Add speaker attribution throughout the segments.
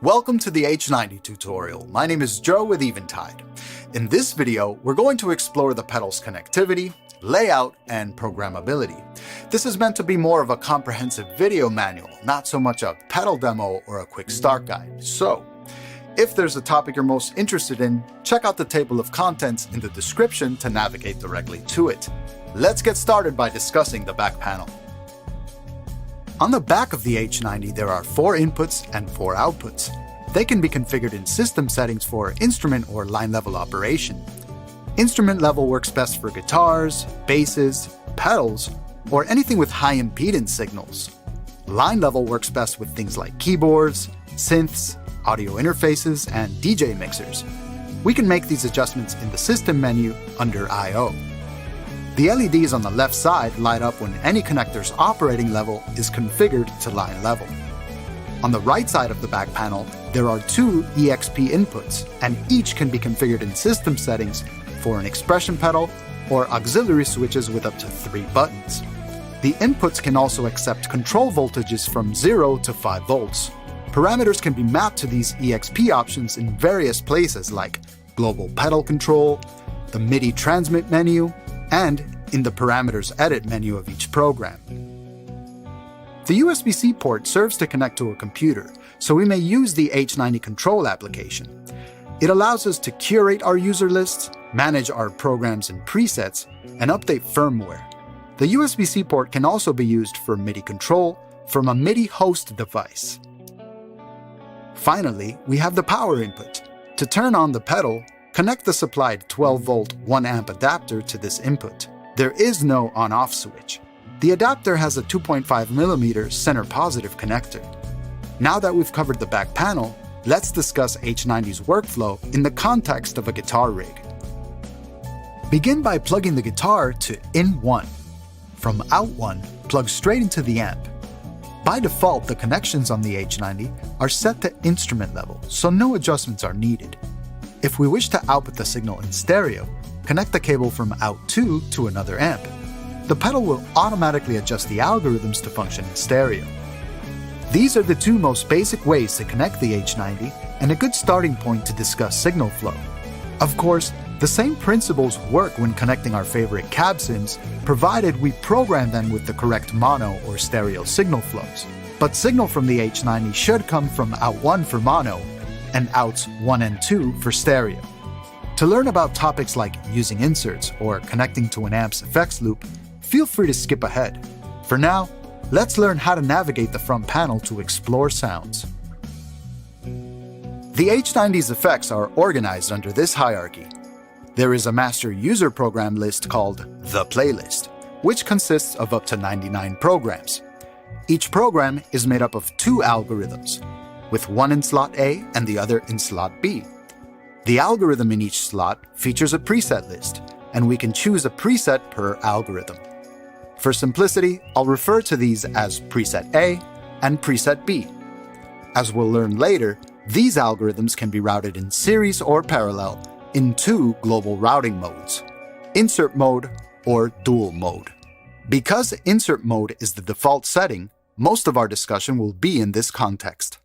Speaker 1: Welcome to the H90 tutorial. My name is Joe with Eventide. In this video, we're going to explore the pedal's connectivity, layout, and programmability. This is meant to be more of a comprehensive video manual, not so much a pedal demo or a quick start guide. So, if there's a topic you're most interested in, check out the table of contents in the description to navigate directly to it. Let's get started by discussing the back panel. On the back of the H90, there are 4 inputs and 4 outputs. They can be configured in system settings for instrument or line level operation. Instrument level works best for guitars, basses, pedals, or anything with high impedance signals. Line level works best with things like keyboards, synths, audio interfaces, and DJ mixers. We can make these adjustments in the system menu under I/O. The LEDs on the left side light up when any connector's operating level is configured to line level. On the right side of the back panel, there are 2 EXP inputs, and each can be configured in system settings for an expression pedal or auxiliary switches with up to 3 buttons. The inputs can also accept control voltages from 0 to 5 volts. Parameters can be mapped to these EXP options in various places like global pedal control, the MIDI transmit menu, and in the parameters edit menu of each program. The USB-C port serves to connect to a computer, so we may use the H90 control application. It allows us to curate our user lists, manage our programs and presets, and update firmware. The USB-C port can also be used for MIDI control from a MIDI host device. Finally, we have the power input. To turn on the pedal, connect the supplied 12-volt 1-amp adapter to this input. There is no on-off switch. The adapter has a 2.5mm center positive connector. Now that we've covered the back panel, let's discuss H90's workflow in the context of a guitar rig. Begin by plugging the guitar to in 1. From out 1, plug straight into the amp. By default, the connections on the H90 are set to instrument level, so no adjustments are needed. If we wish to output the signal in stereo, connect the cable from out 2 to another amp. The pedal will automatically adjust the algorithms to function in stereo. These are the 2 most basic ways to connect the H90 and a good starting point to discuss signal flow. Of course, the same principles work when connecting our favorite cab sims, provided we program them with the correct mono or stereo signal flows. But signal from the H90 should come from out 1 for mono and outs 1 and 2 for stereo. To learn about topics like using inserts or connecting to an amp's effects loop, feel free to skip ahead. For now, let's learn how to navigate the front panel to explore sounds. The H90's effects are organized under this hierarchy. There is a master user program list called the playlist, which consists of up to 99 programs. Each program is made up of 2 algorithms, with one in slot A and the other in slot B. The algorithm in each slot features a preset list, and we can choose a preset per algorithm. For simplicity, I'll refer to these as preset A and preset B. As we'll learn later, these algorithms can be routed in series or parallel in 2 global routing modes, insert mode or dual mode. Because insert mode is the default setting, most of our discussion will be in this context.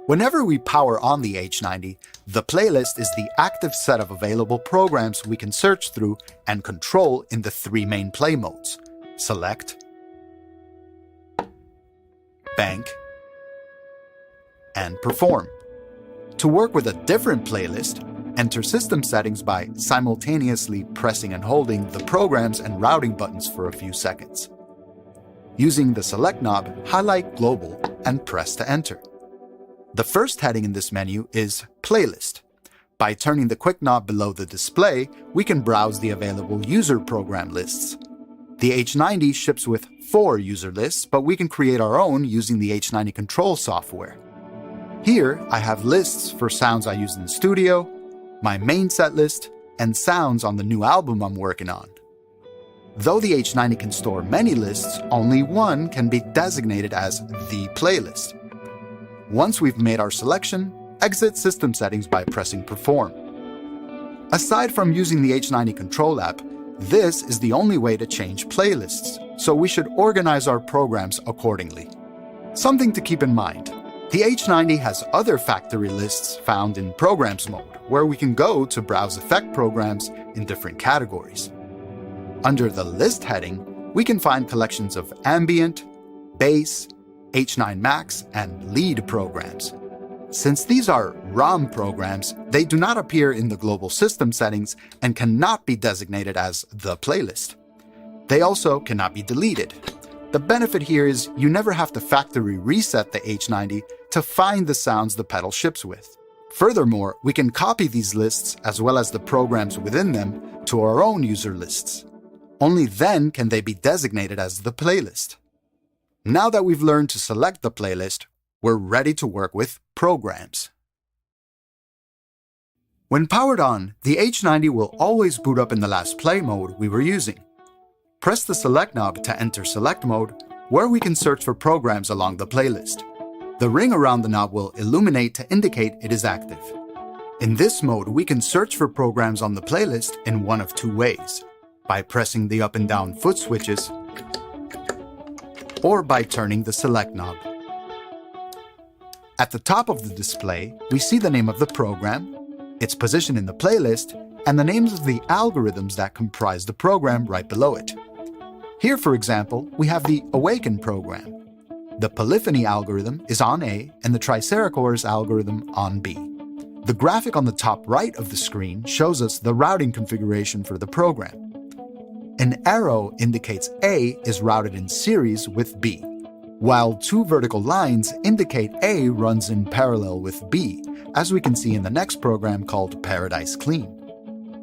Speaker 1: Whenever we power on the H90, the playlist is the active set of available programs we can search through and control in the 3 main play modes: Select, Bank, and Perform. To work with a different playlist, enter system settings by simultaneously pressing and holding the programs and routing buttons for a few seconds. Using the Select knob, highlight Global and press to enter. The first heading in this menu is Playlist. By turning the quick knob below the display, we can browse the available user program lists. The H90 ships with 4 user lists, but we can create our own using the H90 control software. Here, I have lists for sounds I use in the studio, my main set list, and sounds on the new album I'm working on. Though the H90 can store many lists, only one can be designated as the playlist. Once we've made our selection, exit system settings by pressing Perform. Aside from using the H90 control app, This is the only way to change playlists, so we should organize our programs accordingly. Something to keep in mind. The H90 has other factory lists found in Programs mode, where we can go to browse effect programs in different categories. Under the List heading, we can find collections of ambient, bass, H9 Max, and lead programs. Since these are ROM programs, they do not appear in the global system settings and cannot be designated as the playlist. They also cannot be deleted. The benefit here is you never have to factory reset the H90 to find the sounds the pedal ships with. Furthermore, we can copy these lists as well as the programs within them to our own user lists. Only then can they be designated as the playlist. Now that we've learned to select the playlist, we're ready to work with programs. When powered on, the H90 will always boot up in the last play mode we were using. Press the select knob to enter select mode, where we can search for programs along the playlist. The ring around the knob will illuminate to indicate it is active. In this mode, we can search for programs on the playlist in one of two ways: by pressing the up and down foot switches, or by turning the select knob. At the top of the display, we see the name of the program, its position in the playlist, and the names of the algorithms that comprise the program right below it. Here, for example, we have the Awaken program. The polyphony algorithm is on A and the Tricerachorus algorithm on B. The graphic on the top right of the screen shows us the routing configuration for the program. An arrow indicates A is routed in series with B, while two vertical lines indicate A runs in parallel with B, as we can see in the next program called Paradise Clean.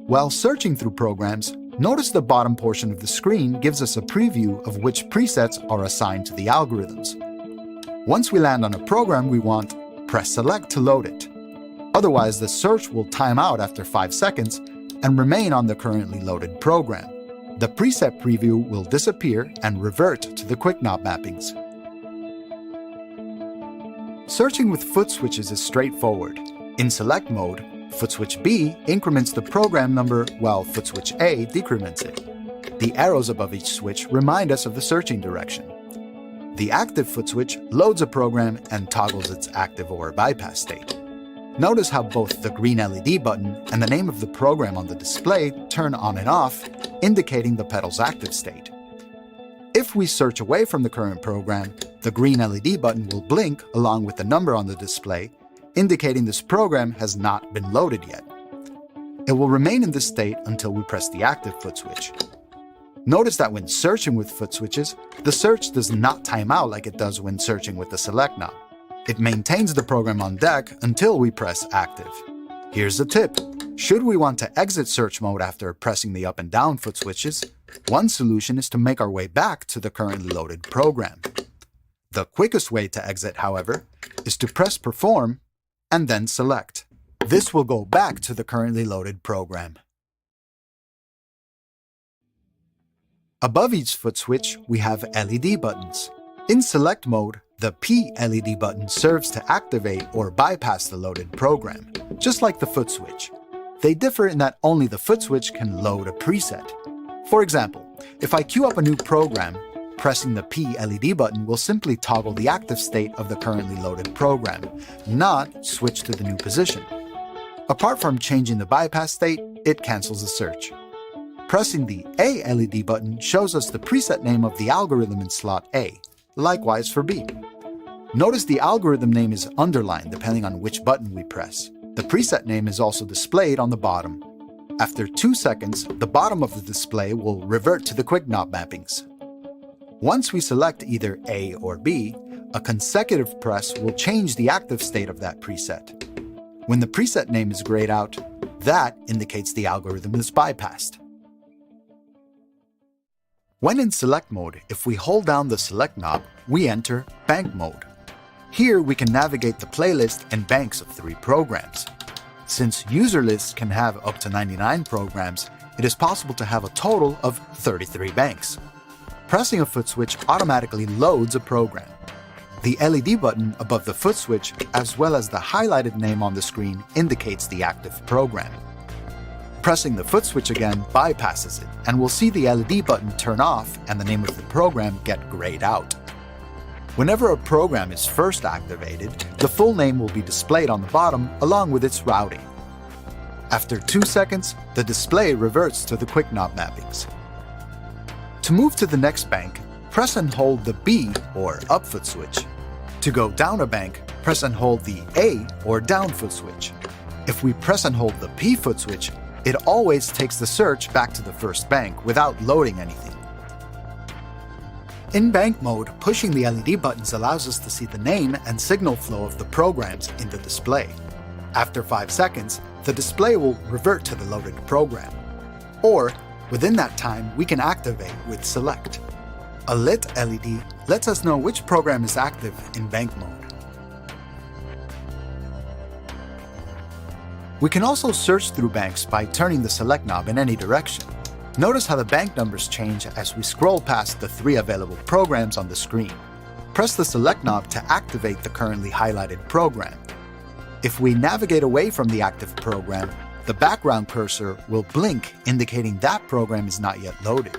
Speaker 1: While searching through programs, notice the bottom portion of the screen gives us a preview of which presets are assigned to the algorithms. Once we land on a program we want, press Select to load it. Otherwise, the search will time out after 5 seconds and remain on the currently loaded program. The preset preview will disappear and revert to the quick knob mappings. Searching with foot switches is straightforward. In select mode, foot switch B increments the program number while foot switch A decrements it. The arrows above each switch remind us of the searching direction. The active foot switch loads a program and toggles its active or bypass state. Notice how both the green LED button and the name of the program on the display turn on and off, indicating the pedal's active state. If we search away from the current program, the green LED button will blink along with the number on the display, indicating this program has not been loaded yet. It will remain in this state until we press the active foot switch. Notice that when searching with foot switches, the search does not time out like it does when searching with the select knob. It maintains the program on deck until we press active. Here's a tip. Should we want to exit search mode after pressing the up and down foot switches, one solution is to make our way back to the currently loaded program. The quickest way to exit, however, is to press Perform and then Select. This will go back to the currently loaded program. Above each foot switch, we have LED buttons. In select mode, the P LED button serves to activate or bypass the loaded program, just like the foot switch. They differ in that only the foot switch can load a preset. For example, if I queue up a new program, pressing the P LED button will simply toggle the active state of the currently loaded program, not switch to the new position. Apart from changing the bypass state, it cancels the search. Pressing the A LED button shows us the preset name of the algorithm in slot A, likewise for B. Notice the algorithm name is underlined depending on which button we press. The preset name is also displayed on the bottom. After 2 seconds, the bottom of the display will revert to the quick knob mappings. Once we select either A or B, a consecutive press will change the active state of that preset. When the preset name is grayed out, that indicates the algorithm is bypassed. When in select mode, if we hold down the select knob, we enter bank mode. Here we can navigate the playlist and banks of 3 programs. Since user lists can have up to 99 programs, it is possible to have a total of 33 banks. Pressing a foot switch automatically loads a program. The LED button above the foot switch, as well as the highlighted name on the screen, indicates the active program. Pressing the foot switch again bypasses it, and we'll see the LED button turn off and the name of the program get grayed out. Whenever a program is first activated, the full name will be displayed on the bottom along with its routing. After 2 seconds, the display reverts to the quick knob mappings. To move to the next bank, press and hold the B or up foot switch. To go down a bank, press and hold the A or down foot switch. If we press and hold the P foot switch, it always takes the search back to the first bank without loading anything. In bank mode, pushing the LED buttons allows us to see the name and signal flow of the programs in the display. After 5 seconds, the display will revert to the loaded program. Or, within that time, we can activate with Select. A lit LED lets us know which program is active in bank mode. We can also search through banks by turning the Select knob in any direction. Notice how the bank numbers change as we scroll past the 3 available programs on the screen. Press the Select knob to activate the currently highlighted program. If we navigate away from the active program, the background cursor will blink, indicating that program is not yet loaded.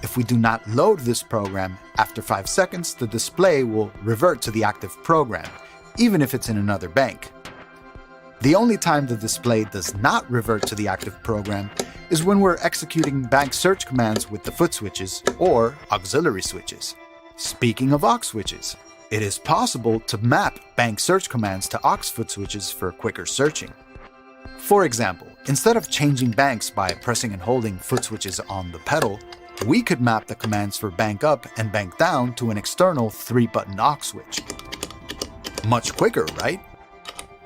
Speaker 1: If we do not load this program, after 5 seconds, the display will revert to the active program, even if it's in another bank. The only time the display does not revert to the active program is when we're executing bank search commands with the foot switches or auxiliary switches. Speaking of aux switches, it is possible to map bank search commands to aux foot switches for quicker searching. For example, instead of changing banks by pressing and holding foot switches on the pedal, we could map the commands for bank up and bank down to an external 3-button aux switch. Much quicker, right?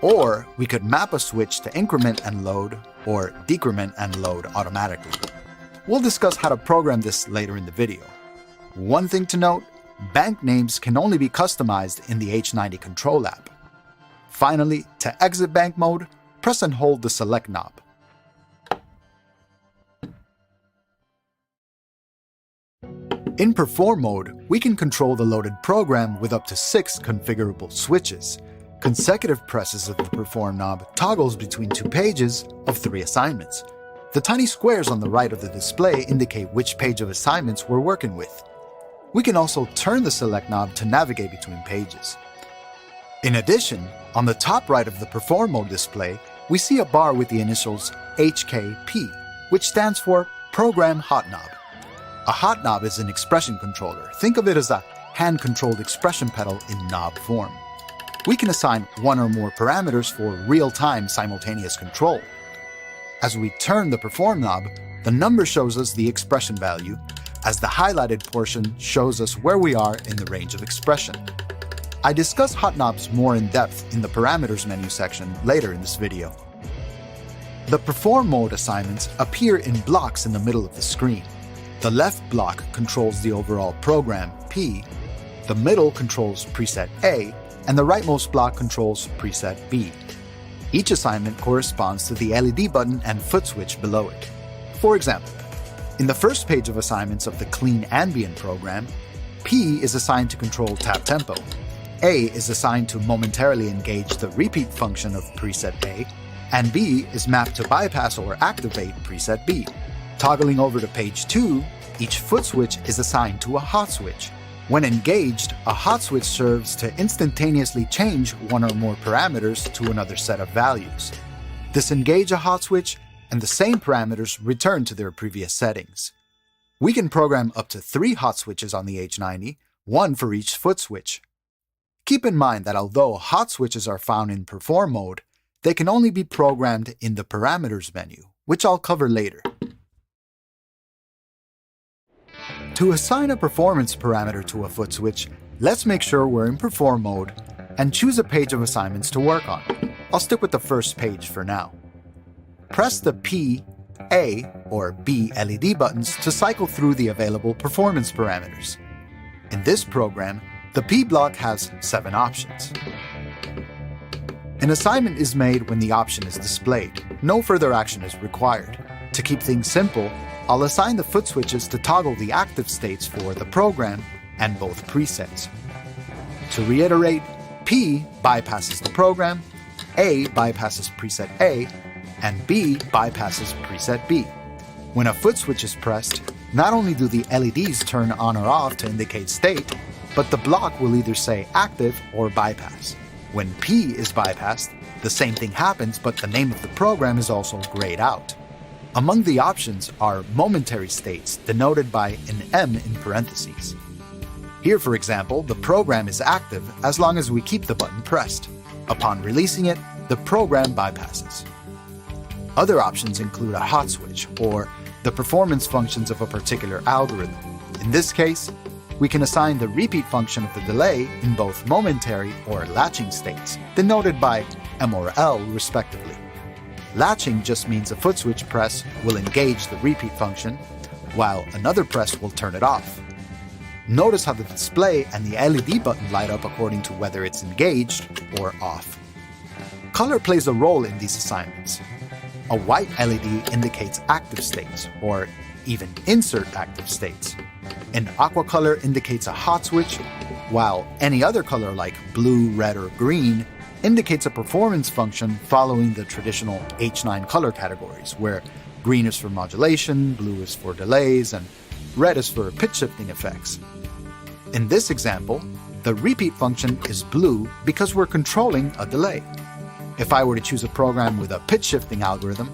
Speaker 1: Or we could map a switch to increment and load or decrement and load automatically. We'll discuss how to program this later in the video. One thing to note, bank names can only be customized in the H90 control app. Finally, to exit bank mode, press and hold the Select knob. In Perform mode, we can control the loaded program with up to 6 configurable switches. Consecutive presses of the Perform knob toggles between 2 pages of 3 assignments. The tiny squares on the right of the display indicate which page of assignments we're working with. We can also turn the Select knob to navigate between pages. In addition, on the top right of the Perform mode display, we see a bar with the initials HKP, which stands for Program Hot Knob. A hot knob is an expression controller. Think of it as a hand-controlled expression pedal in knob form. We can assign 1 or more parameters for real-time simultaneous control. As we turn the Perform knob, the number shows us the expression value, as the highlighted portion shows us where we are in the range of expression. I discuss hot knobs more in depth in the Parameters menu section later in this video. The Perform mode assignments appear in blocks in the middle of the screen. The left block controls the overall program, P, the middle controls preset A, and the rightmost block controls preset B. Each assignment corresponds to the LED button and foot switch below it. For example, in the first page of assignments of the Clean Ambient program, P is assigned to control tap tempo, A is assigned to momentarily engage the repeat function of preset A, and B is mapped to bypass or activate preset B. Toggling over to page 2, each foot switch is assigned to a hot switch. When engaged, a hot switch serves to instantaneously change 1 or more parameters to another set of values. Disengage a hot switch, and the same parameters return to their previous settings. We can program up to 3 hot switches on the H90, 1 for each foot switch. Keep in mind that although hot switches are found in Perform mode, they can only be programmed in the Parameters menu, which I'll cover later. To assign a performance parameter to a foot switch, let's make sure we're in Perform mode and choose a page of assignments to work on. I'll stick with the first page for now. Press the P, A, or B LED buttons to cycle through the available performance parameters. In this program, the P block has 7 options. An assignment is made when the option is displayed. No further action is required. To keep things simple, I'll assign the foot switches to toggle the active states for the program and both presets. To reiterate, P bypasses the program, A bypasses preset A, and B bypasses preset B. When a foot switch is pressed, not only do the LEDs turn on or off to indicate state, but the block will either say active or bypass. When P is bypassed, the same thing happens, but the name of the program is also grayed out. Among the options are momentary states denoted by an M in parentheses. Here, for example, the program is active as long as we keep the button pressed. Upon releasing it, the program bypasses. Other options include a hot switch or the performance functions of a particular algorithm. In this case, we can assign the repeat function of the delay in both momentary or latching states, denoted by M or L respectively. Latching just means a foot switch press will engage the repeat function, while another press will turn it off. Notice how the display and the LED button light up according to whether it's engaged or off. Color plays a role in these assignments. A white LED indicates active states, or even insert active states. An aqua color indicates a hot switch, while any other color like blue, red, or green indicates a performance function following the traditional H9 color categories, where green is for modulation, blue is for delays, and red is for pitch shifting effects. In this example, the repeat function is blue because we're controlling a delay. If I were to choose a program with a pitch shifting algorithm,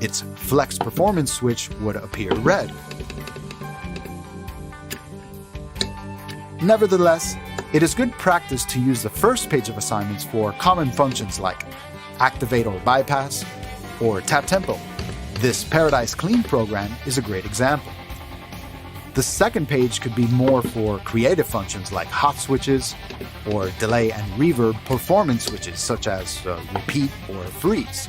Speaker 1: its flex performance switch would appear red. Nevertheless, it is good practice to use the first page of assignments for common functions like activate or bypass, or tap tempo. This Paradise Clean program is a great example. The second page could be more for creative functions like hot switches, or delay and reverb performance switches such as repeat or freeze.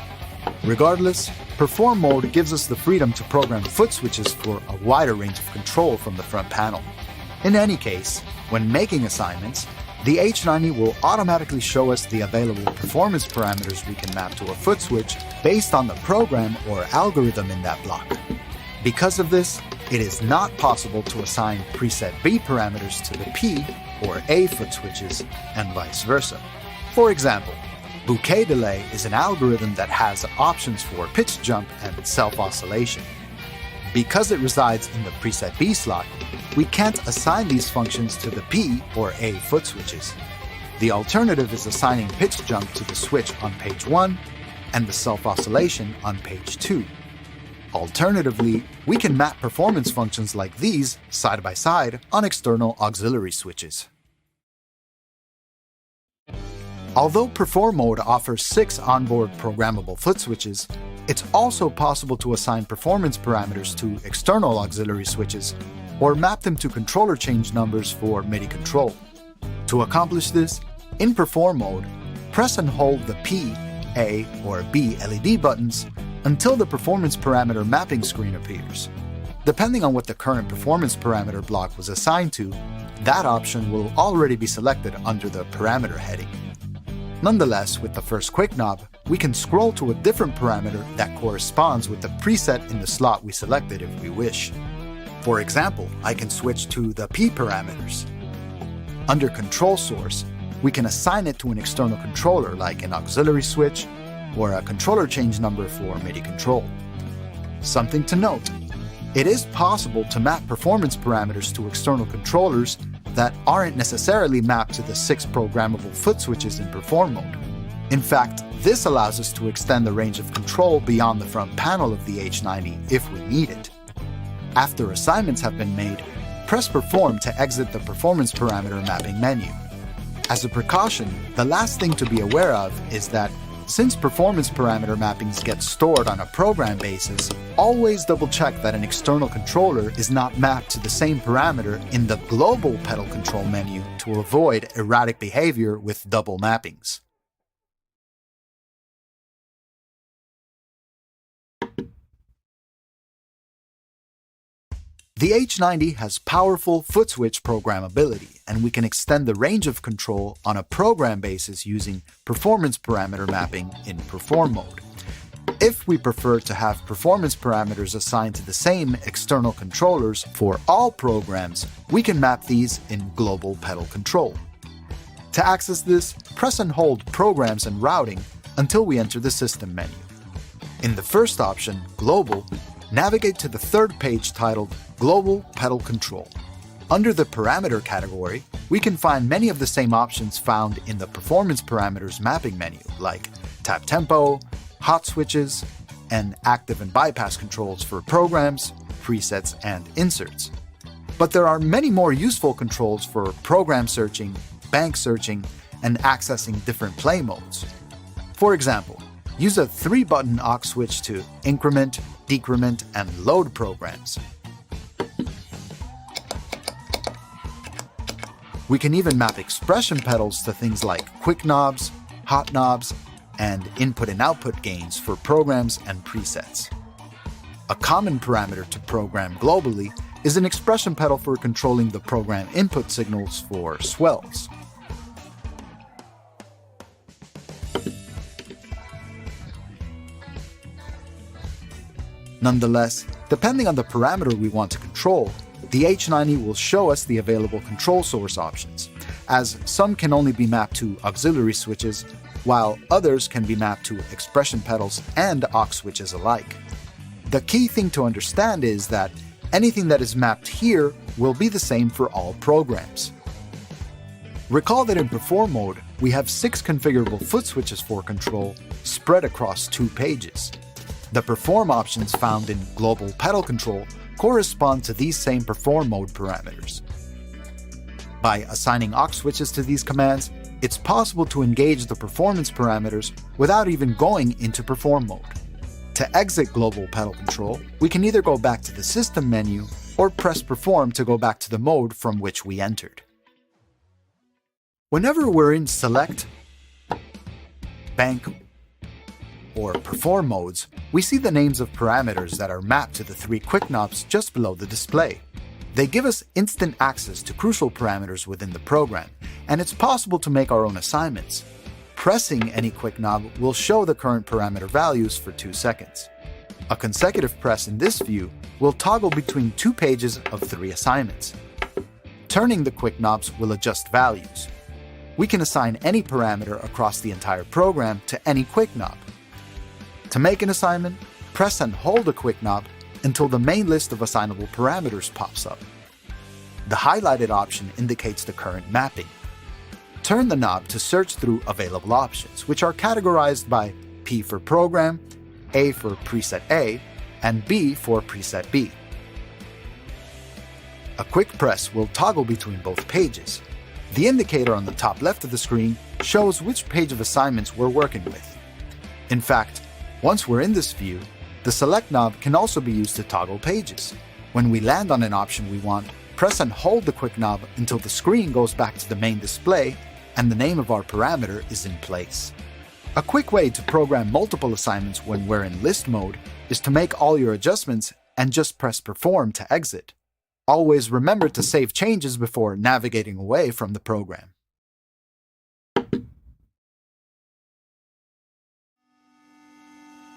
Speaker 1: Regardless, Perform mode gives us the freedom to program foot switches for a wider range of control from the front panel. In any case, when making assignments, the H90 will automatically show us the available performance parameters we can map to a foot switch based on the program or algorithm in that block. Because of this, it is not possible to assign preset B parameters to the P or A foot switches and vice versa. For example, bouquet delay is an algorithm that has options for pitch jump and self-oscillation. Because it resides in the preset B slot, we can't assign these functions to the P or A foot switches. The alternative is assigning pitch jump to the switch on page 1 and the self-oscillation on page 2. Alternatively, we can map performance functions like these side by side on external auxiliary switches. Although Perform mode offers 6 onboard programmable foot switches, it's also possible to assign performance parameters to external auxiliary switches or map them to controller change numbers for MIDI control. To accomplish this, in Perform mode, press and hold the P, A, or B LED buttons until the performance parameter mapping screen appears. Depending on what the current performance parameter block was assigned to, that option will already be selected under the parameter heading. Nonetheless, with the first quick knob, we can scroll to a different parameter that corresponds with the preset in the slot we selected if we wish. For example, I can switch to the P parameters. Under Control Source, we can assign it to an external controller like an auxiliary switch or a controller change number for MIDI control. Something to note, it is possible to map performance parameters to external controllers that aren't necessarily mapped to the 6 programmable foot switches in Perform mode. In fact, this allows us to extend the range of control beyond the front panel of the H90 if we need it. After assignments have been made, press Perform to exit the performance parameter mapping menu. As a precaution, the last thing to be aware of is that since performance parameter mappings get stored on a program basis, always double-check that an external controller is not mapped to the same parameter in the global pedal control menu to avoid erratic behavior with double mappings. The H90 has powerful foot switch programmability, and we can extend the range of control on a program basis using performance parameter mapping in Perform mode. If we prefer to have performance parameters assigned to the same external controllers for all programs, we can map these in Global Pedal Control. To access this, press and hold Programs and Routing until we enter the System menu. In the first option, Global, navigate to the third page titled Global Pedal Control. Under the Parameter category, we can find many of the same options found in the Performance Parameters mapping menu, like tap tempo, hot switches, and active and bypass controls for programs, presets, and inserts. But there are many more useful controls for program searching, bank searching, and accessing different play modes. For example, use a 3-button aux switch to increment, decrement, and load programs. We can even map expression pedals to things like quick knobs, hot knobs, and input and output gains for programs and presets. A common parameter to program globally is an expression pedal for controlling the program input signals for swells. Nonetheless, depending on the parameter we want to control, the H90 will show us the available control source options, as some can only be mapped to auxiliary switches, while others can be mapped to expression pedals and aux switches alike. The key thing to understand is that anything that is mapped here will be the same for all programs. Recall that in Perform mode, we have 6 configurable foot switches for control spread across 2 pages. The Perform options found in Global Pedal Control correspond to these same Perform mode parameters. By assigning aux switches to these commands, it's possible to engage the performance parameters without even going into Perform mode. To exit Global Pedal Control, we can either go back to the System menu or press Perform to go back to the mode from which we entered. Whenever we're in Select, Bank, or Perform modes, we see the names of parameters that are mapped to the 3 quick knobs just below the display. They give us instant access to crucial parameters within the program, and it's possible to make our own assignments. Pressing any quick knob will show the current parameter values for 2 seconds. A consecutive press in this view will toggle between 2 pages of 3 assignments. Turning the quick knobs will adjust values. We can assign any parameter across the entire program to any quick knob. To make an assignment, press and hold a quick knob until the main list of assignable parameters pops up. The highlighted option indicates the current mapping. Turn the knob to search through available options, which are categorized by P for Program, A for Preset A, and B for Preset B. A quick press will toggle between both pages. The indicator on the top left of the screen shows which page of assignments we're working with. In fact, once we're in this view, the Select knob can also be used to toggle pages. When we land on an option we want, press and hold the quick knob until the screen goes back to the main display and the name of our parameter is in place. A quick way to program multiple assignments when we're in list mode is to make all your adjustments and just press Perform to exit. Always remember to save changes before navigating away from the program.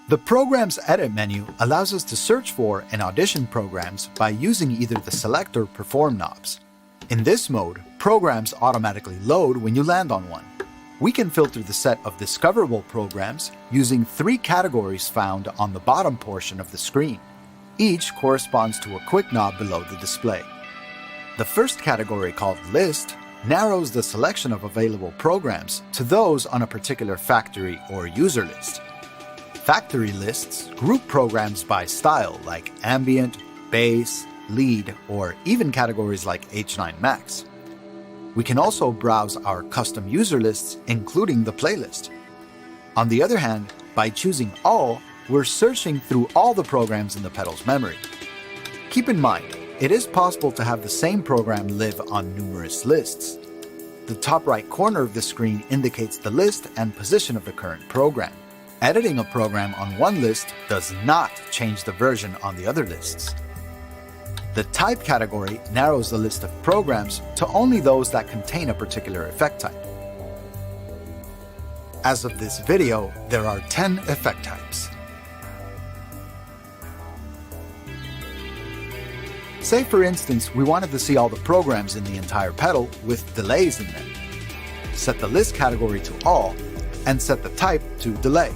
Speaker 1: The Program's Edit menu allows us to search for and audition programs by using either the Select or Perform knobs. In this mode, programs automatically load when you land on one. We can filter the set of discoverable programs using 3 categories found on the bottom portion of the screen. Each corresponds to a quick knob below the display. The first category, called List, narrows the selection of available programs to those on a particular factory or user list. Factory lists group programs by style like ambient, bass, lead, or even categories like H9 Max. We can also browse our custom user lists, including the playlist. On the other hand, by choosing All, we're searching through all the programs in the pedal's memory. Keep in mind, it is possible to have the same program live on numerous lists. The top right corner of the screen indicates the list and position of the current program. Editing a program on one list does not change the version on the other lists. The Type category narrows the list of programs to only those that contain a particular effect type. As of this video, there are 10 effect types. Say for instance, we wanted to see all the programs in the entire pedal with delays in them. Set the list category to All, and set the type to Delay.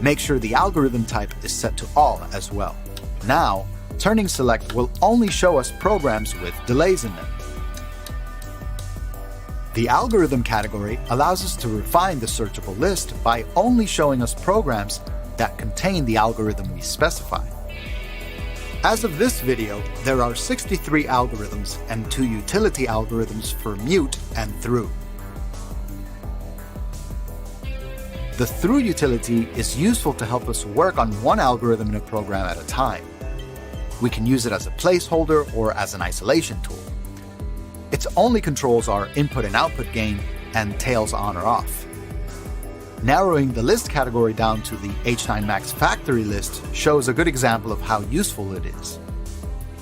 Speaker 1: Make sure the algorithm type is set to all as well. Now, turning select will only show us programs with delays in them. The algorithm category allows us to refine the searchable list by only showing us programs that contain the algorithm we specify. As of this video, there are 63 algorithms and 2 utility algorithms for mute and through. The through utility is useful to help us work on one algorithm in a program at a time. We can use it as a placeholder or as an isolation tool. It only controls our input and output gain and tails on or off. Narrowing the list category down to the H9 Max factory list shows a good example of how useful it is.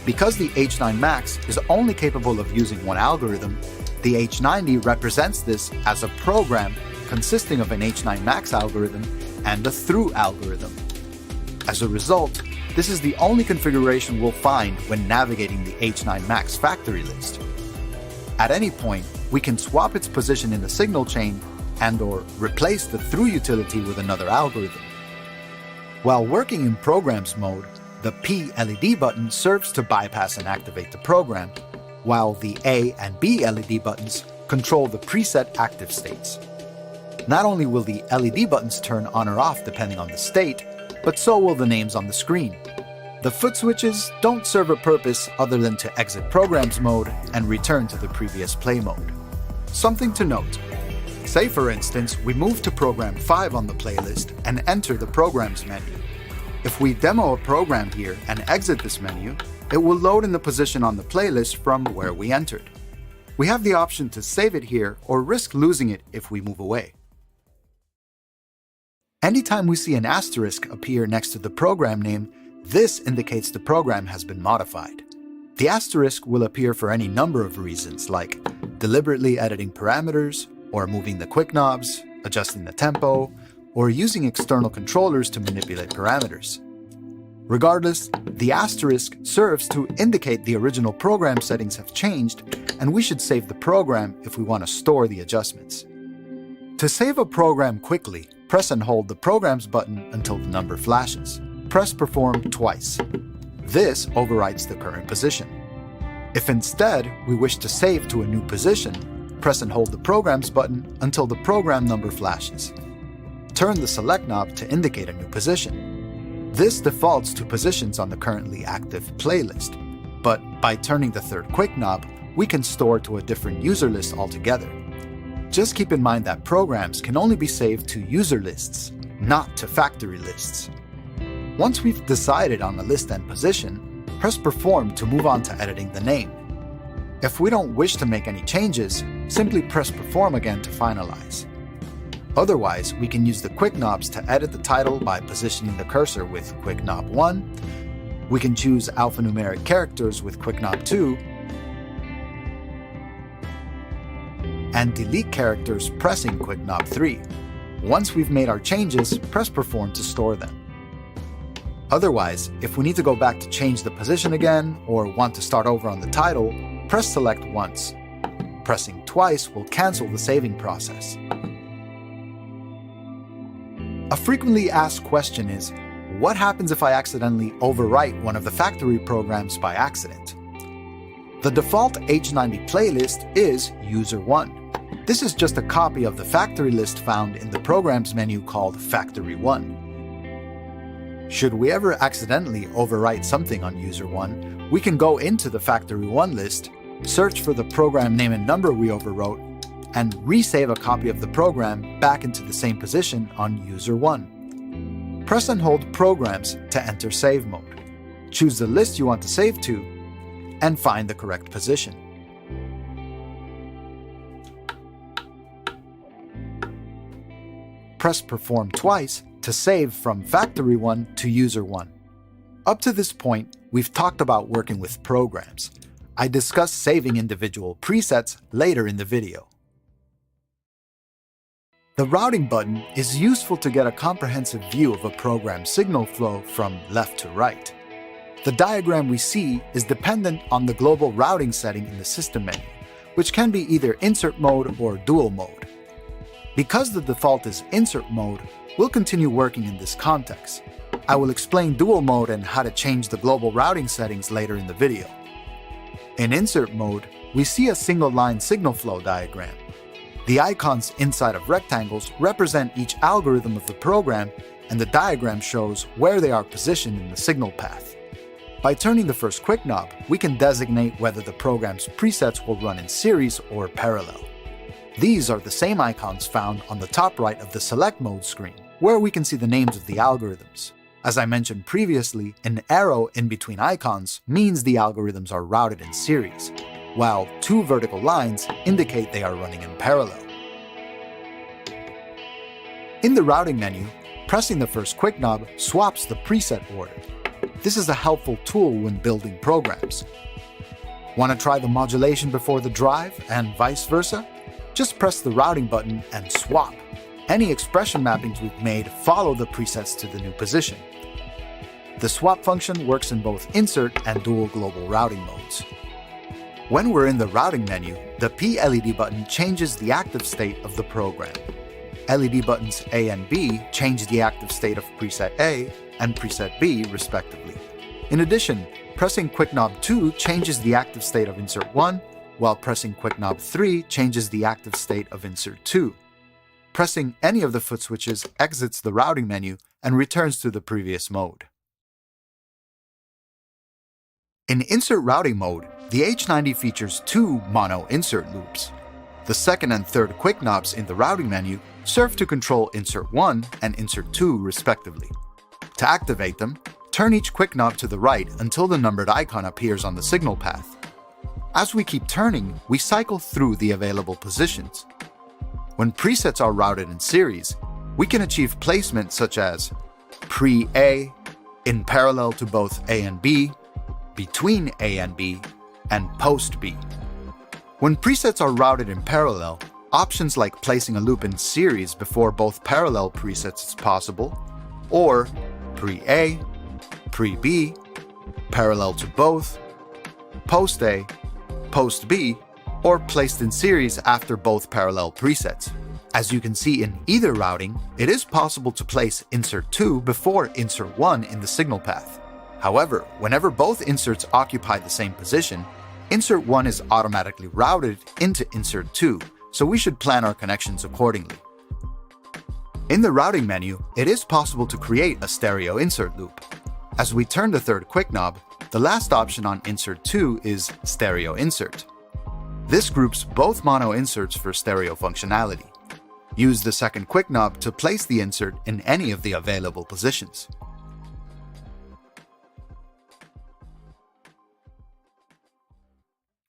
Speaker 1: Because the H9 Max is only capable of using one algorithm, the H90 represents this as a program consisting of an H9 Max algorithm and a through algorithm. As a result, this is the only configuration we'll find when navigating the H9 Max factory list. At any point, we can swap its position in the signal chain and/or replace the through utility with another algorithm. While working in programs mode, the P LED button serves to bypass and activate the program, while the A and B LED buttons control the preset active states. Not only will the LED buttons turn on or off depending on the state, but so will the names on the screen. The foot switches don't serve a purpose other than to exit programs mode and return to the previous play mode. Something to note. Say for instance, we move to program 5 on the playlist and enter the programs menu. If we demo a program here and exit this menu, it will load in the position on the playlist from where we entered. We have the option to save it here or risk losing it if we move away. Anytime we see an asterisk appear next to the program name, this indicates the program has been modified. The asterisk will appear for any number of reasons, like deliberately editing parameters, or moving the quick knobs, adjusting the tempo, or using external controllers to manipulate parameters. Regardless, the asterisk serves to indicate the original program settings have changed, and we should save the program if we want to store the adjustments. To save a program quickly, press and hold the Programs button until the number flashes. Press Perform twice. This overrides the current position. If instead we wish to save to a new position, press and hold the Programs button until the program number flashes. Turn the Select knob to indicate a new position. This defaults to positions on the currently active playlist, but by turning the third quick knob, we can store to a different user list altogether. Just keep in mind that programs can only be saved to user lists, not to factory lists. Once we've decided on the list and position, press Perform to move on to editing the name. If we don't wish to make any changes, simply press Perform again to finalize. Otherwise, we can use the quick knobs to edit the title by positioning the cursor with quick knob 1. We can choose alphanumeric characters with quick knob 2, and delete characters pressing quick knob 3. Once we've made our changes, press Perform to store them. Otherwise, if we need to go back to change the position again or want to start over on the title, press Select once. Pressing twice will cancel the saving process. A frequently asked question is, what happens if I accidentally overwrite one of the factory programs by accident? The default H90 playlist is User 1. This is just a copy of the factory list found in the Programs menu called Factory 1. Should we ever accidentally overwrite something on User 1, we can go into the Factory 1 list, search for the program name and number we overwrote, and resave a copy of the program back into the same position on User 1. Press and hold Programs to enter save mode. Choose the list you want to save to, and find the correct position. Press Perform twice to save from Factory 1 to User 1. Up to this point, we've talked about working with programs. I discuss saving individual presets later in the video. The routing button is useful to get a comprehensive view of a program's signal flow from left to right. The diagram we see is dependent on the global routing setting in the system menu, which can be either insert mode or dual mode. Because the default is insert mode, we'll continue working in this context. I will explain dual mode and how to change the global routing settings later in the video. In insert mode, we see a single line signal flow diagram. The icons inside of rectangles represent each algorithm of the program, and the diagram shows where they are positioned in the signal path. By turning the first quick knob, we can designate whether the program's presets will run in series or parallel. These are the same icons found on the top right of the select mode screen, where we can see the names of the algorithms. As I mentioned previously, an arrow in between icons means the algorithms are routed in series, while two vertical lines indicate they are running in parallel. In the routing menu, pressing the first quick knob swaps the preset order. This is a helpful tool when building programs. Want to try the modulation before the drive and vice versa? Just press the routing button and swap. Any expression mappings we've made follow the presets to the new position. The swap function works in both insert and dual global routing modes. When we're in the routing menu, the P LED button changes the active state of the program. LED buttons A and B change the active state of preset A and preset B respectively. In addition, pressing quick knob 2 changes the active state of insert 1, while pressing quick knob 3 changes the active state of insert 2. Pressing any of the foot switches exits the routing menu and returns to the previous mode. In insert routing mode, the H90 features two mono insert loops. The second and third quick knobs in the routing menu serve to control insert 1 and insert 2 respectively. To activate them, turn each quick knob to the right until the numbered icon appears on the signal path. As we keep turning, we cycle through the available positions. When presets are routed in series, we can achieve placement such as pre-A, in parallel to both A and B, between A and B, and post-B. When presets are routed in parallel, options like placing a loop in series before both parallel presets is possible, or pre-A, pre-B, parallel to both, post-A, post-B, or placed in series after both parallel presets. As you can see in either routing, it is possible to place insert 2 before insert 1 in the signal path. However, whenever both inserts occupy the same position, insert 1 is automatically routed into insert 2, so we should plan our connections accordingly. In the routing menu, it is possible to create a stereo insert loop. As we turn the third quick knob, the last option on insert 2 is stereo insert. This groups both mono inserts for stereo functionality. Use the second quick knob to place the insert in any of the available positions.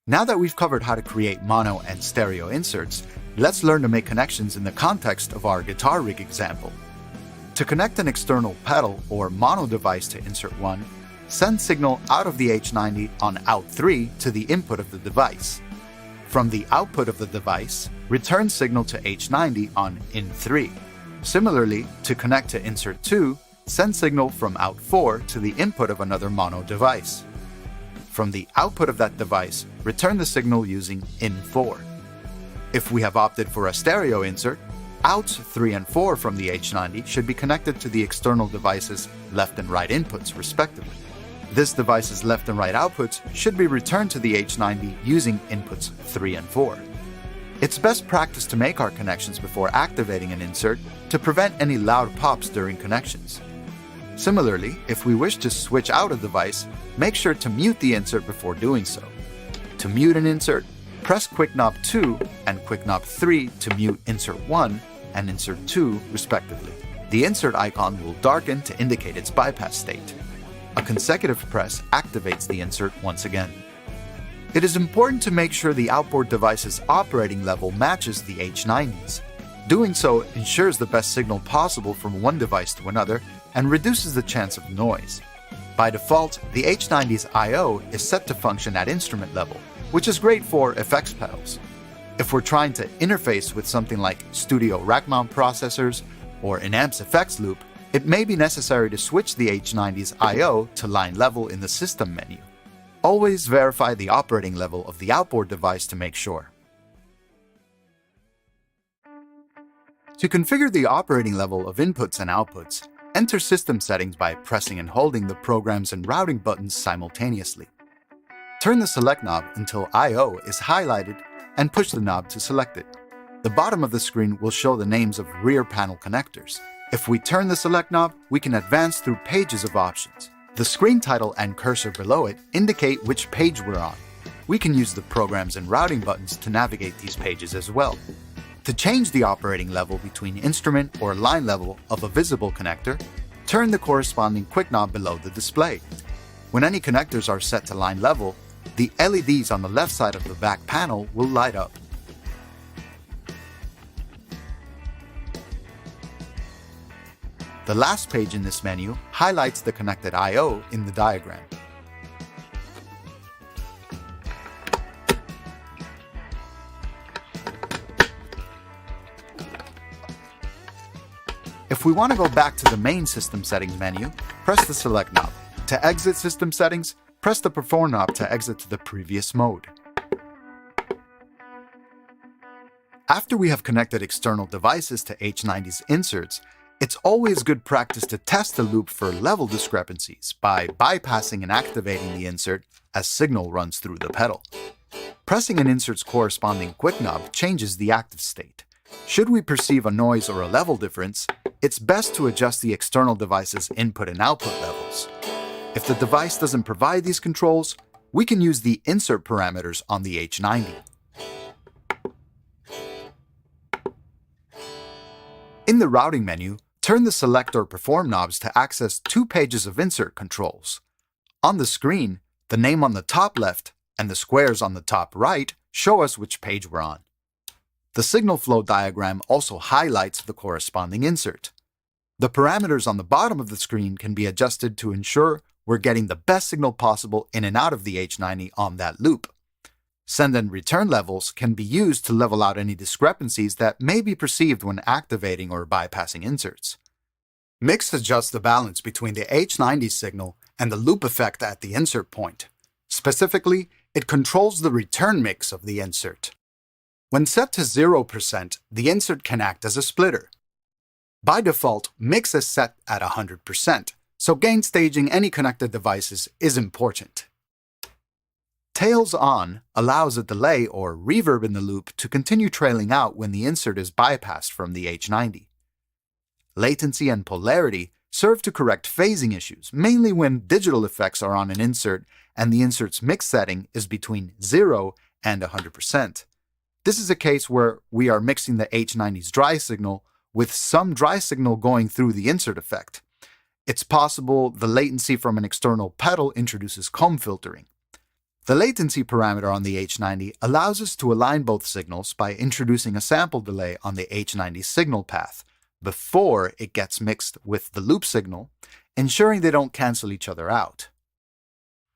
Speaker 1: Now that we've covered how to create mono and stereo inserts, let's learn to make connections in the context of our guitar rig example. To connect an external pedal or mono device to insert 1, send signal out of the H90 on out 3 to the input of the device. From the output of the device, return signal to H90 on in 3. Similarly, to connect to insert 2, send signal from out 4 to the input of another mono device. From the output of that device, return the signal using in 4. If we have opted for a stereo insert, outs 3 and 4 from the H90 should be connected to the external device's left and right inputs respectively. This device's left and right outputs should be returned to the H90 using inputs 3 and 4. It's best practice to make our connections before activating an insert to prevent any loud pops during connections. Similarly, if we wish to switch out a device, make sure to mute the insert before doing so. To mute an insert, press quick knob 2 and quick knob 3 to mute insert 1 and insert 2 respectively. The insert icon will darken to indicate its bypass state. A consecutive press activates the insert once again. It is important to make sure the outboard device's operating level matches the H90's. Doing so ensures the best signal possible from one device to another and reduces the chance of noise. By default, the H90's I/O is set to function at instrument level, which is great for effects pedals. If we're trying to interface with something like studio rack mount processors or an amp's effects loop, it may be necessary to switch the H90's I/O to line level in the system menu. Always verify the operating level of the outboard device to make sure. To configure the operating level of inputs and outputs, enter System Settings by pressing and holding the Programs and Routing buttons simultaneously. Turn the Select knob until I/O is highlighted and push the knob to select it. The bottom of the screen will show the names of rear panel connectors. If we turn the Select knob, we can advance through pages of options. The screen title and cursor below it indicate which page we're on. We can use the Programs and Routing buttons to navigate these pages as well. To change the operating level between instrument or line level of a visible connector, turn the corresponding quick knob below the display. When any connectors are set to line level, the LEDs on the left side of the back panel will light up. The last page in this menu highlights the connected I/O in the diagram. If we want to go back to the main System Settings menu, press the Select knob. To exit System Settings, press the Perform knob to exit to the previous mode. After we have connected external devices to H90's inserts, it's always good practice to test the loop for level discrepancies by bypassing and activating the insert as signal runs through the pedal. Pressing an insert's corresponding quick knob changes the active state. Should we perceive a noise or a level difference, it's best to adjust the external device's input and output levels. If the device doesn't provide these controls, we can use the insert parameters on the H90. In the Routing menu, turn the Select or Perform knobs to access two pages of insert controls. On the screen, the name on the top left and the squares on the top right show us which page we're on. The signal flow diagram also highlights the corresponding insert. The parameters on the bottom of the screen can be adjusted to ensure we're getting the best signal possible in and out of the H90 on that loop. Send and return levels can be used to level out any discrepancies that may be perceived when activating or bypassing inserts. Mix adjusts the balance between the H90 signal and the loop effect at the insert point. Specifically, it controls the return mix of the insert. When set to 0%, the insert can act as a splitter. By default, mix is set at 100%, so gain staging any connected devices is important. Tails on allows a delay or reverb in the loop to continue trailing out when the insert is bypassed from the H90. Latency and polarity serve to correct phasing issues, mainly when digital effects are on an insert and the insert's mix setting is between 0 and 100%. This is a case where we are mixing the H90's dry signal with some dry signal going through the insert effect. It's possible the latency from an external pedal introduces comb filtering. The latency parameter on the H90 allows us to align both signals by introducing a sample delay on the H90 signal path before it gets mixed with the loop signal, ensuring they don't cancel each other out.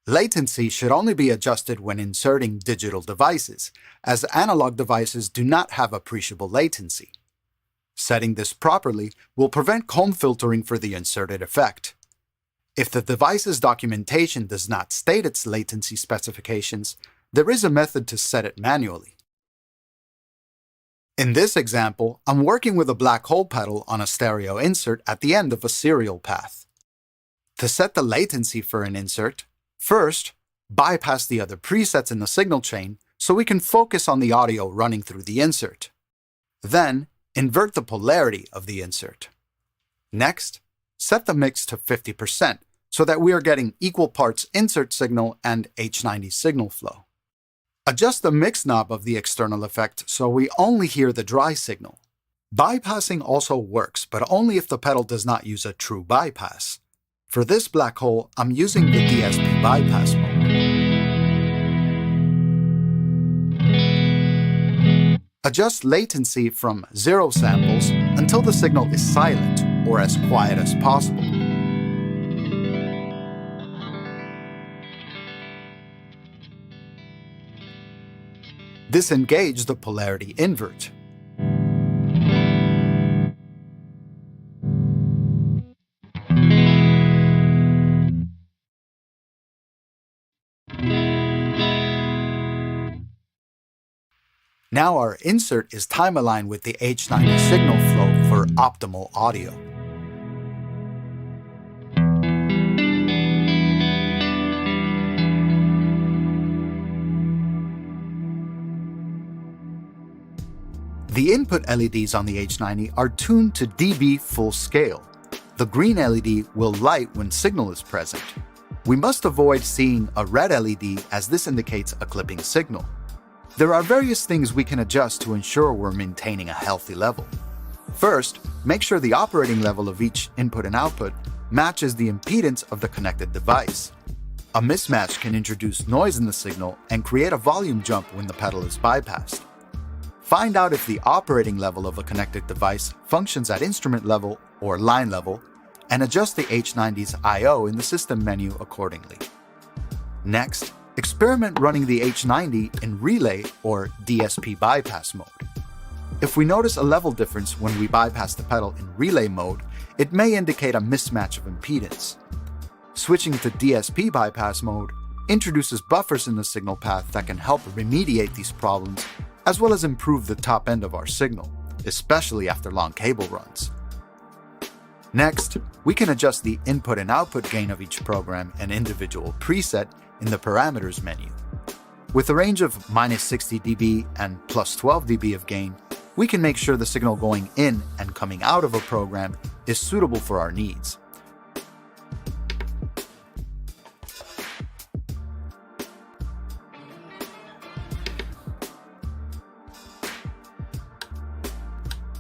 Speaker 1: Latency should only be adjusted when inserting digital devices, as analog devices do not have appreciable latency. Setting this properly will prevent comb filtering for the inserted effect. If the device's documentation does not state its latency specifications, there is a method to set it manually. In this example, I'm working with a black hole pedal on a stereo insert at the end of a serial path. To set the latency for an insert, first, bypass the other presets in the signal chain so we can focus on the audio running through the insert. Then, invert the polarity of the insert. Next, set the mix to 50% so that we are getting equal parts insert signal and H90 signal flow. Adjust the mix knob of the external effect so we only hear the dry signal. Bypassing also works, but only if the pedal does not use a true bypass. For this black hole, I'm using the DSP bypass mode. Adjust latency from 0 samples until the signal is silent or as quiet as possible. Disengage the polarity invert. Now our insert is time-aligned with the H90 signal flow for optimal audio. The input LEDs on the H90 are tuned to dB full scale. The green LED will light when signal is present. We must avoid seeing a red LED as this indicates a clipping signal. There are various things we can adjust to ensure we're maintaining a healthy level. First, make sure the operating level of each input and output matches the impedance of the connected device. A mismatch can introduce noise in the signal and create a volume jump when the pedal is bypassed. Find out if the operating level of a connected device functions at instrument level or line level, and adjust the H90's I/O in the system menu accordingly. Next, experiment running the H90 in relay or DSP bypass mode. If we notice a level difference when we bypass the pedal in relay mode, it may indicate a mismatch of impedance. Switching to DSP bypass mode introduces buffers in the signal path that can help remediate these problems, as well as improve the top end of our signal, especially after long cable runs. Next, we can adjust the input and output gain of each program and individual preset in the parameters menu. With a range of -60 dB and +12 dB of gain, we can make sure the signal going in and coming out of a program is suitable for our needs.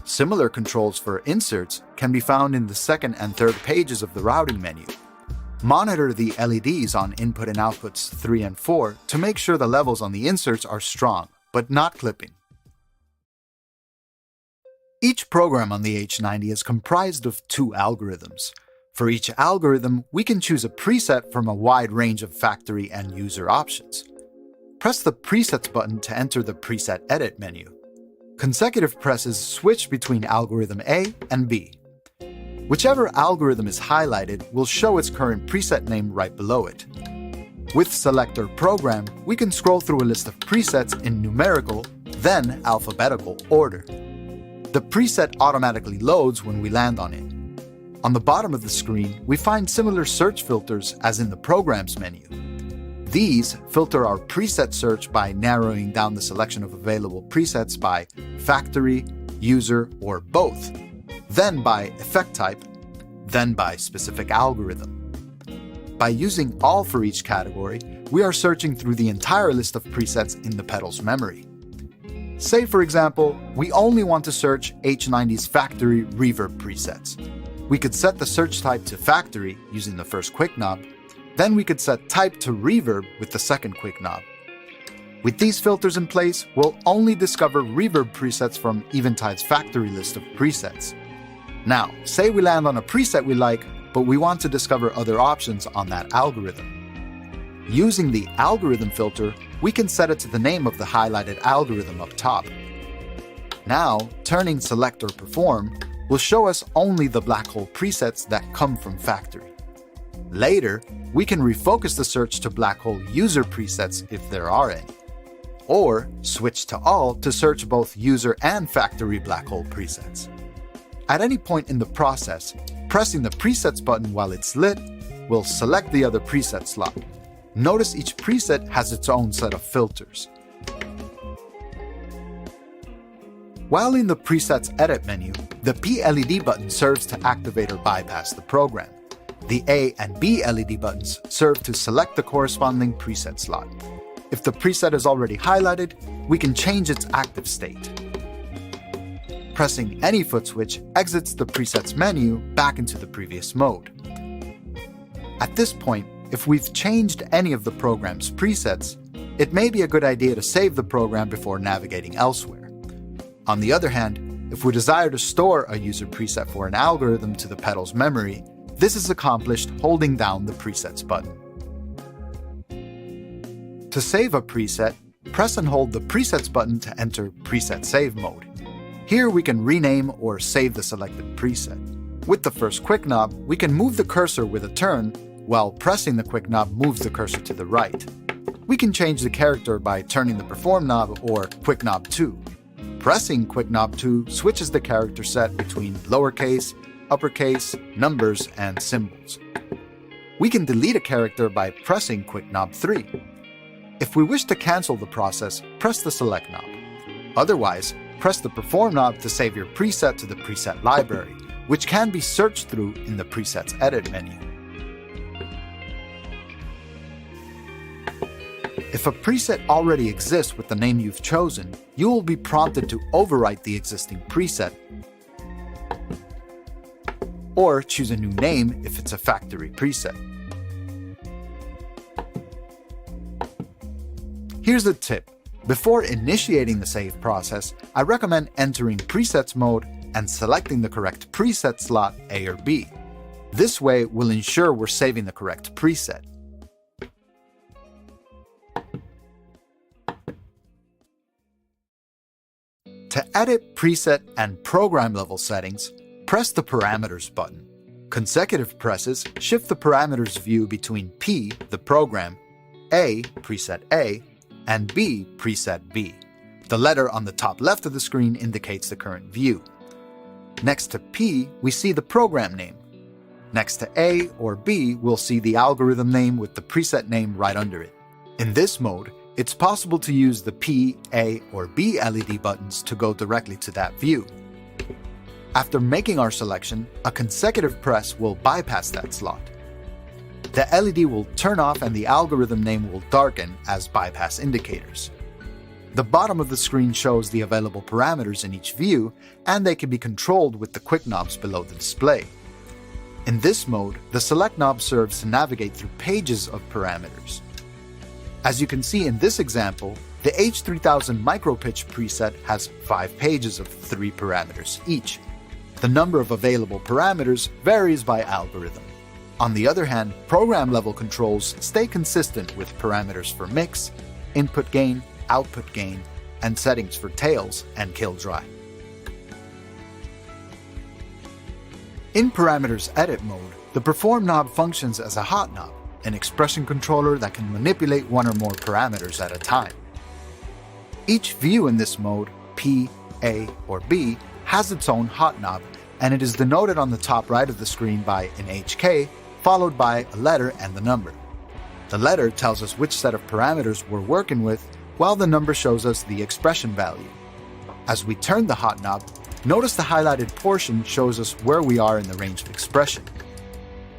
Speaker 1: Similar controls for inserts can be found in the second and third pages of the routing menu. Monitor the LEDs on input and outputs 3 and 4 to make sure the levels on the inserts are strong, but not clipping. Each program on the H90 is comprised of 2 algorithms. For each algorithm, we can choose a preset from a wide range of factory and user options. Press the Presets button to enter the Preset Edit menu. Consecutive presses switch between algorithm A and B. Whichever algorithm is highlighted will show its current preset name right below it. With Select or Program, we can scroll through a list of presets in numerical, then alphabetical order. The preset automatically loads when we land on it. On the bottom of the screen, we find similar search filters as in the Programs menu. These filter our preset search by narrowing down the selection of available presets by factory, user, or both, then by effect type, then by specific algorithm. By using all for each category, we are searching through the entire list of presets in the pedal's memory. Say, for example, we only want to search H90's factory reverb presets. We could set the search type to factory using the first quick knob. Then we could set type to reverb with the second quick knob. With these filters in place, we'll only discover reverb presets from Eventide's factory list of presets. Now, say we land on a preset we like, but we want to discover other options on that algorithm. Using the algorithm filter, we can set it to the name of the highlighted algorithm up top. Now, turning Select or Perform will show us only the black hole presets that come from factory. Later, we can refocus the search to black hole user presets if there are any, or switch to all to search both user and factory black hole presets. At any point in the process, pressing the presets button while it's lit will select the other preset slot. Notice each preset has its own set of filters. While in the Presets Edit menu, the P LED button serves to activate or bypass the program. The A and B LED buttons serve to select the corresponding preset slot. If the preset is already highlighted, we can change its active state. Pressing any foot switch exits the presets menu back into the previous mode. At this point, if we've changed any of the program's presets, it may be a good idea to save the program before navigating elsewhere. On the other hand, if we desire to store a user preset for an algorithm to the pedal's memory, this is accomplished holding down the Presets button. To save a preset, press and hold the Presets button to enter Preset Save mode. Here we can rename or save the selected preset. With the first quick knob, we can move the cursor with a turn, while pressing the quick knob moves the cursor to the right. We can change the character by turning the Perform knob or Quick Knob 2. Pressing Quick Knob 2 switches the character set between lowercase, uppercase, numbers, and symbols. We can delete a character by pressing Quick Knob 3. If we wish to cancel the process, press the Select knob. Otherwise, press the Perform knob to save your preset to the preset library, which can be searched through in the Presets Edit menu. If a preset already exists with the name you've chosen, you will be prompted to overwrite the existing preset or choose a new name if it's a factory preset. Here's a tip. Before initiating the save process, I recommend entering presets mode and selecting the correct preset slot A or B. This way we'll ensure we're saving the correct preset. To edit preset and program level settings, press the Parameters button. Consecutive presses shift the parameters view between P, the program, A, preset A, and B, preset B. The letter on the top left of the screen indicates the current view. Next to P, we see the program name. Next to A or B, we'll see the algorithm name with the preset name right under it. In this mode, it's possible to use the P, A, or B LED buttons to go directly to that view. After making our selection, a consecutive press will bypass that slot. The LED will turn off and the algorithm name will darken as bypass indicators. The bottom of the screen shows the available parameters in each view, and they can be controlled with the quick knobs below the display. In this mode, the Select knob serves to navigate through pages of parameters. As you can see in this example, the H9000 micro-pitch preset has 5 pages of 3 parameters each. The number of available parameters varies by algorithm. On the other hand, program-level controls stay consistent with parameters for mix, input gain, output gain, and settings for tails and kill dry. In Parameters Edit mode, the Perform knob functions as a hot knob, an expression controller that can manipulate one or more parameters at a time. Each view in this mode, P, A, or B, has its own hot knob, and it is denoted on the top right of the screen by an HK, followed by a letter and the number. The letter tells us which set of parameters we're working with, while the number shows us the expression value. As we turn the hot knob, notice the highlighted portion shows us where we are in the range of expression.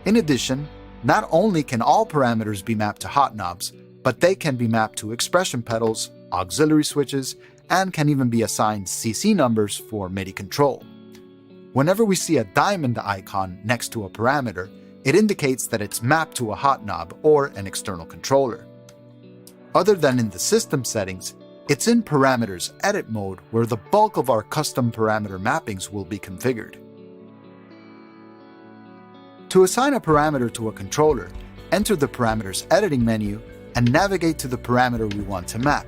Speaker 1: In addition, not only can all parameters be mapped to hot knobs, but they can be mapped to expression pedals, auxiliary switches, and can even be assigned CC numbers for MIDI control. Whenever we see a diamond icon next to a parameter, it indicates that it's mapped to a hot knob or an external controller. Other than in the system settings, it's in Parameters Edit mode where the bulk of our custom parameter mappings will be configured. To assign a parameter to a controller, enter the Parameters Editing menu and navigate to the parameter we want to map.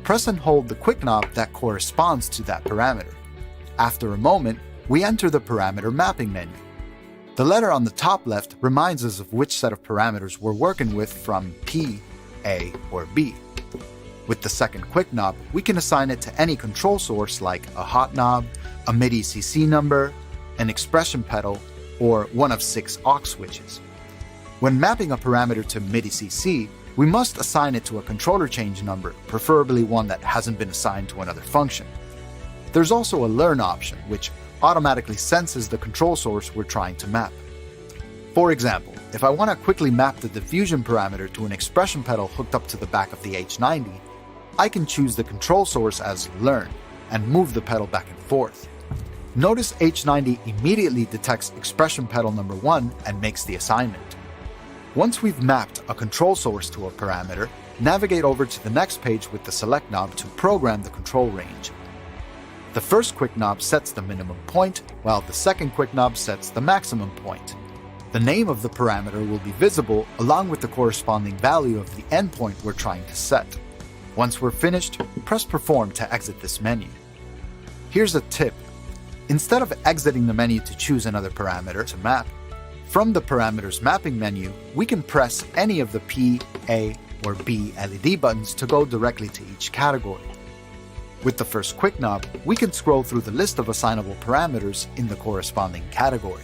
Speaker 1: Press and hold the quick knob that corresponds to that parameter. After a moment, we enter the Parameter Mapping menu. The letter on the top left reminds us of which set of parameters we're working with from P, A, or B. With the second quick knob, we can assign it to any control source like a hot knob, a MIDI CC number, an expression pedal, or one of 6 aux switches. When mapping a parameter to MIDI CC, we must assign it to a controller change number, preferably one that hasn't been assigned to another function. There's also a learn option, which automatically senses the control source we're trying to map. For example, if I want to quickly map the diffusion parameter to an expression pedal hooked up to the back of the H90, I can choose the control source as learn and move the pedal back and forth. Notice H90 immediately detects expression pedal number 1 and makes the assignment. Once we've mapped a control source to a parameter, navigate over to the next page with the Select knob to program the control range. The first quick knob sets the minimum point, while the second quick knob sets the maximum point. The name of the parameter will be visible along with the corresponding value of the endpoint we're trying to set. Once we're finished, press Perform to exit this menu. Here's a tip. Instead of exiting the menu to choose another parameter to map, from the Parameters Mapping menu, we can press any of the P, A, or B LED buttons to go directly to each category. With the first quick knob, we can scroll through the list of assignable parameters in the corresponding category.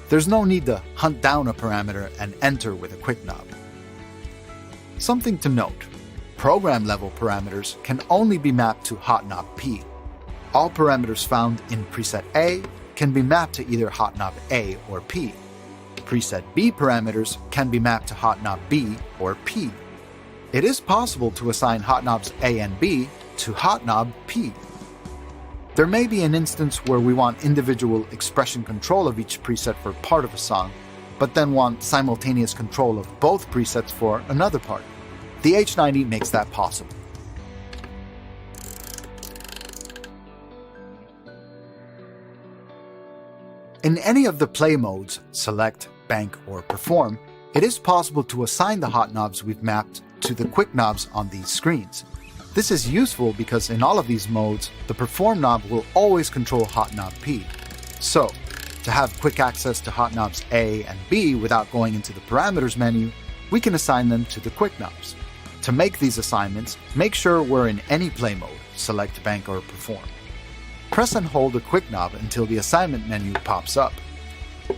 Speaker 1: There's no need to hunt down a parameter and enter with a quick knob. Something to note, program-level parameters can only be mapped to hot knob P. All parameters found in preset A can be mapped to either hot knob A or P. Preset B parameters can be mapped to hot knob B or P. It is possible to assign hot knobs A and B to hot knob P. There may be an instance where we want individual expression control of each preset for part of a song, but then want simultaneous control of both presets for another part. The H90 makes that possible. In any of the play modes, select, bank, or perform, it is possible to assign the hot knobs we've mapped to the quick knobs on these screens. This is useful because in all of these modes, the perform knob will always control hot knob P. So, to have quick access to hot knobs A and B without going into the parameters menu, we can assign them to the quick knobs. To make these assignments, make sure we're in any play mode, select, bank, or perform. Press and hold the quick knob until the assignment menu pops up.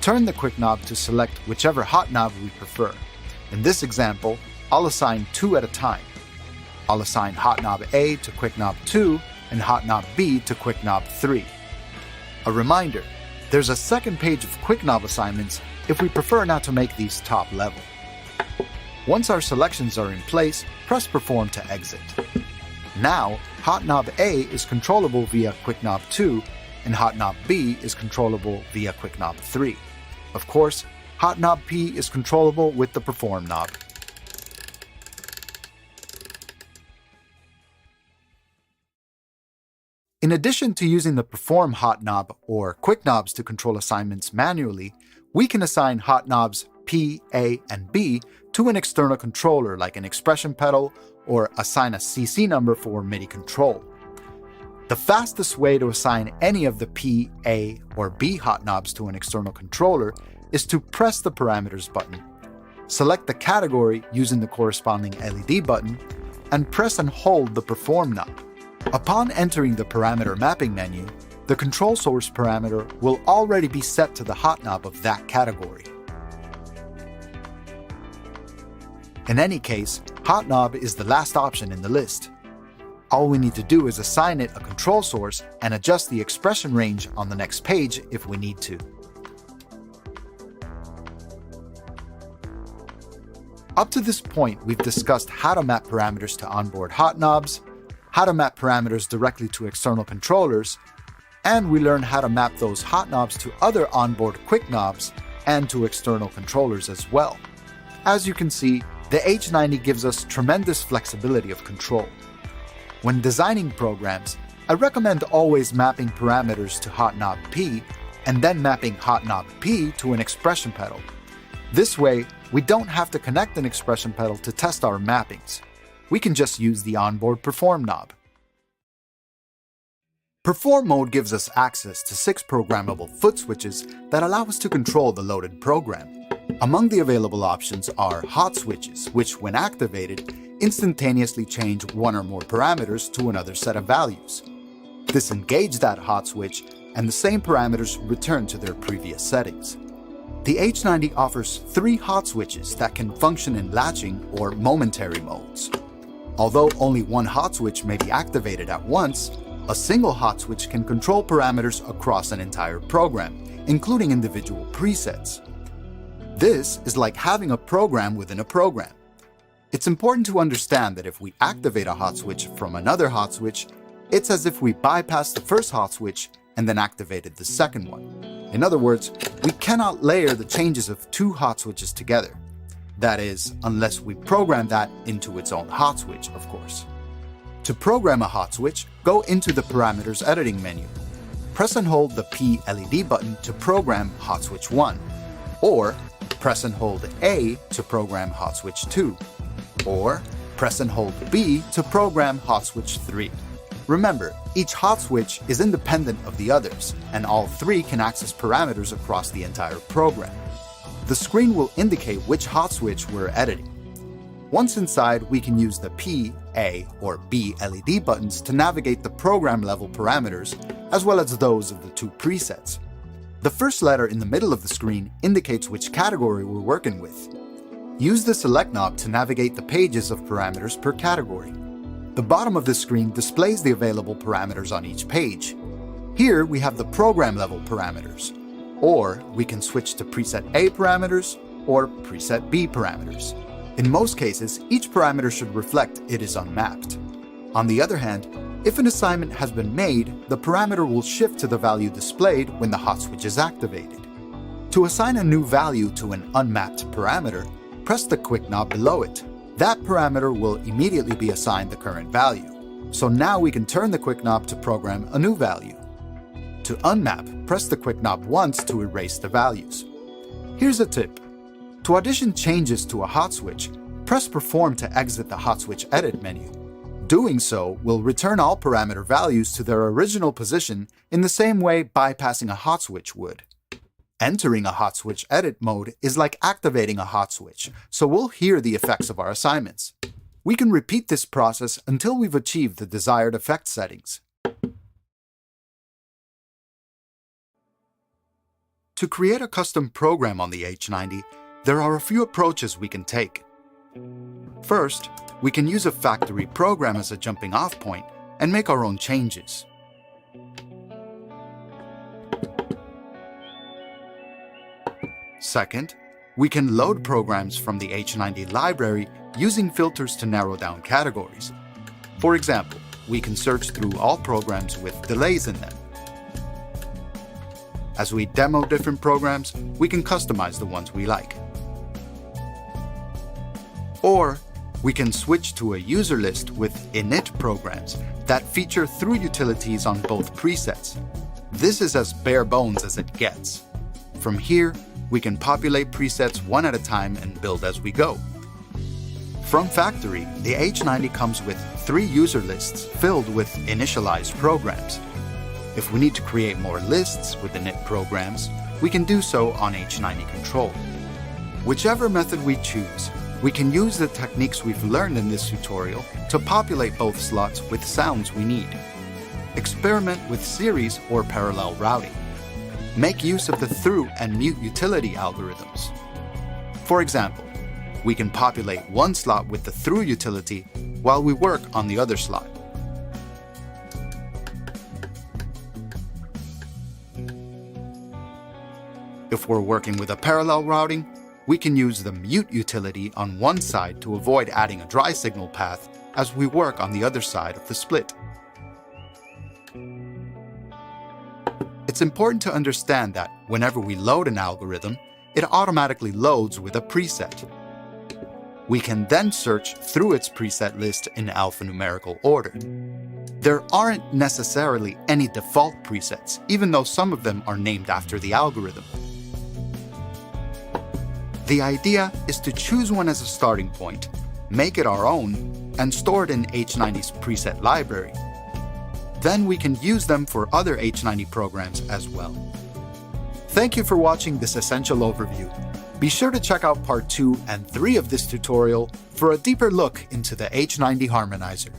Speaker 1: Turn the quick knob to select whichever hot knob we prefer. In this example, I'll assign 2 at a time. I'll assign hot knob A to quick knob 2 and hot knob B to quick knob 3. A reminder, there's a second page of quick knob assignments if we prefer not to make these top level. Once our selections are in place, press perform to exit. Now, hot knob A is controllable via quick knob 2 and hot knob B is controllable via quick knob 3. Of course, hot knob P is controllable with the perform knob. In addition to using the perform hot knob or quick knobs to control assignments manually, we can assign hot knobs P, A, and B to an external controller like an expression pedal or assign a CC number for MIDI control. The fastest way to assign any of the P, A, or B hot knobs to an external controller is to press the parameters button. Select the category using the corresponding LED button and press and hold the perform knob. Upon entering the parameter mapping menu, the control source parameter will already be set to the hot knob of that category. In any case, hot knob is the last option in the list. All we need to do is assign it a control source and adjust the expression range on the next page if we need to. Up to this point, we've discussed how to map parameters to onboard hot knobs, how to map parameters directly to external controllers, and we learned how to map those hot knobs to other onboard quick knobs and to external controllers as well. As you can see, the H90 gives us tremendous flexibility of control. When designing programs, I recommend always mapping parameters to hot knob P and then mapping hot knob P to an expression pedal. This way, we don't have to connect an expression pedal to test our mappings. We can just use the onboard perform knob. Perform mode gives us access to 6 programmable foot switches that allow us to control the loaded program. Among the available options are hot switches, which when activated, instantaneously change one or more parameters to another set of values. Disengage that hot switch, and the same parameters return to their previous settings. The H90 offers 3 hot switches that can function in latching or momentary modes. Although only one hot switch may be activated at once, a single hot switch can control parameters across an entire program, including individual presets. This is like having a program within a program. It's important to understand that if we activate a hot switch from another hot switch, it's as if we bypassed the first hot switch and then activated the second one. In other words, we cannot layer the changes of 2 hot switches together. That is, unless we program that into its own hot switch, of course. To program a hot switch, go into the Parameters Editing menu. Press and hold the P LED button to program hot switch 1, or press and hold A to program hot switch 2, or press and hold B to program hot switch 3. Remember, each hot switch is independent of the others, and all 3 can access parameters across the entire program. The screen will indicate which hot switch we're editing. Once inside, we can use the P, A, or B LED buttons to navigate the program level parameters, as well as those of the two presets. The first letter in the middle of the screen indicates which category we're working with. Use the Select knob to navigate the pages of parameters per category. The bottom of the screen displays the available parameters on each page. Here we have the program level parameters, or we can switch to preset A parameters or preset B parameters. In most cases, each parameter should reflect it is unmapped. On the other hand, if an assignment has been made, the parameter will shift to the value displayed when the hot switch is activated. To assign a new value to an unmapped parameter, press the quick knob below it. That parameter will immediately be assigned the current value. So now we can turn the quick knob to program a new value. To unmap, press the quick knob once to erase the values. Here's a tip. To audition changes to a hot switch, press Perform to exit the hot switch edit menu. Doing so will return all parameter values to their original position in the same way bypassing a hot switch would. Entering a hot switch edit mode is like activating a hot switch, so we'll hear the effects of our assignments. We can repeat this process until we've achieved the desired effect settings. To create a custom program on the H90, there are a few approaches we can take. First, we can use a factory program as a jumping-off point and make our own changes. Second, we can load programs from the H90 library using filters to narrow down categories. For example, we can search through all programs with delays in them. As we demo different programs, we can customize the ones we like. Or, we can switch to a user list with init programs that feature through utilities on both presets. This is as bare bones as it gets. From here, we can populate presets one at a time and build as we go. From factory, the H90 comes with 3 user lists filled with initialized programs. If we need to create more lists with init programs, we can do so on H90 Control. Whichever method we choose, we can use the techniques we've learned in this tutorial to populate both slots with sounds we need. Experiment with series or parallel routing. Make use of the through and mute utility algorithms. For example, we can populate one slot with the through utility while we work on the other slot. If we're working with a parallel routing, we can use the mute utility on one side to avoid adding a dry signal path as we work on the other side of the split. It's important to understand that whenever we load an algorithm, it automatically loads with a preset. We can then search through its preset list in alphanumerical order. There aren't necessarily any default presets, even though some of them are named after the algorithm. The idea is to choose one as a starting point, make it our own, and store it in H90's preset library. Then we can use them for other H90 programs as well. Thank you for watching this essential overview. Be sure to check out part 2 and 3 of this tutorial for a deeper look into the H90 harmonizer.